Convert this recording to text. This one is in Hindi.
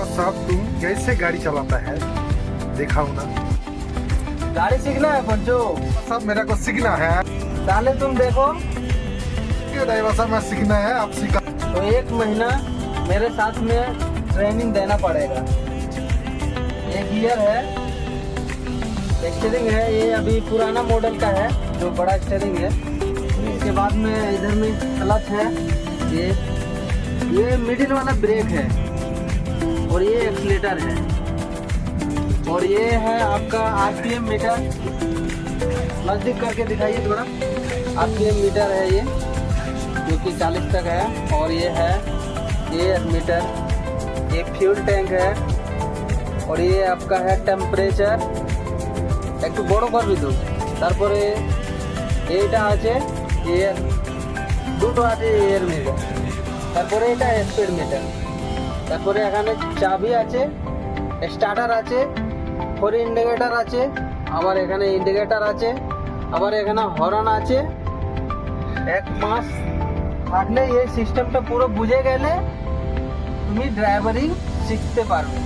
साहब तुम कैसे गाड़ी चलाता है दिखाओ ना। गाड़ी सीखना है पंचो। साहब मेरा को सीखना है। पहले तुम देखो क्यों ड्राइवर साहब मैं सीखना है आप सिखा। तो 1 महीना मेरे साथ में ट्रेनिंग देना पड़ेगा। ये गियर है, स्टीयरिंग है, ये अभी पुराना मॉडल का है जो बड़ा स्टीयरिंग है। इसके बाद में इधर में क्लच है, ये मिडिल वाला ब्रेक है और ये एक्सीलेटर है और ये है आपका आरपीएम मीटर। नजदीक करके दिखाइए थोड़ा। आरपीएम मीटर है ये जो कि 40 तक है और ये है एयर मीटर। ये फ्यूल टैंक है और ये आपका है टेम्परेचर। एक बड़ो कर भी दो तारपरे এইটা আছে এয়ার, দুটো আছে এয়ার মিটার। তারপরে এটা স্পিড মিটার। তারপরে এখানে চাবি আছে, স্টার্টার আছে, ফোর ইন্ডিকেটর আছে, আবার এখানে ইন্ডিকেটর আছে, আবার এখানে হর্ন আছে। 1 মাস থাকলে এই সিস্টেমটা পুরো বুঝে গেলে তুমি ড্রাইভারিং শিখতে পারবে।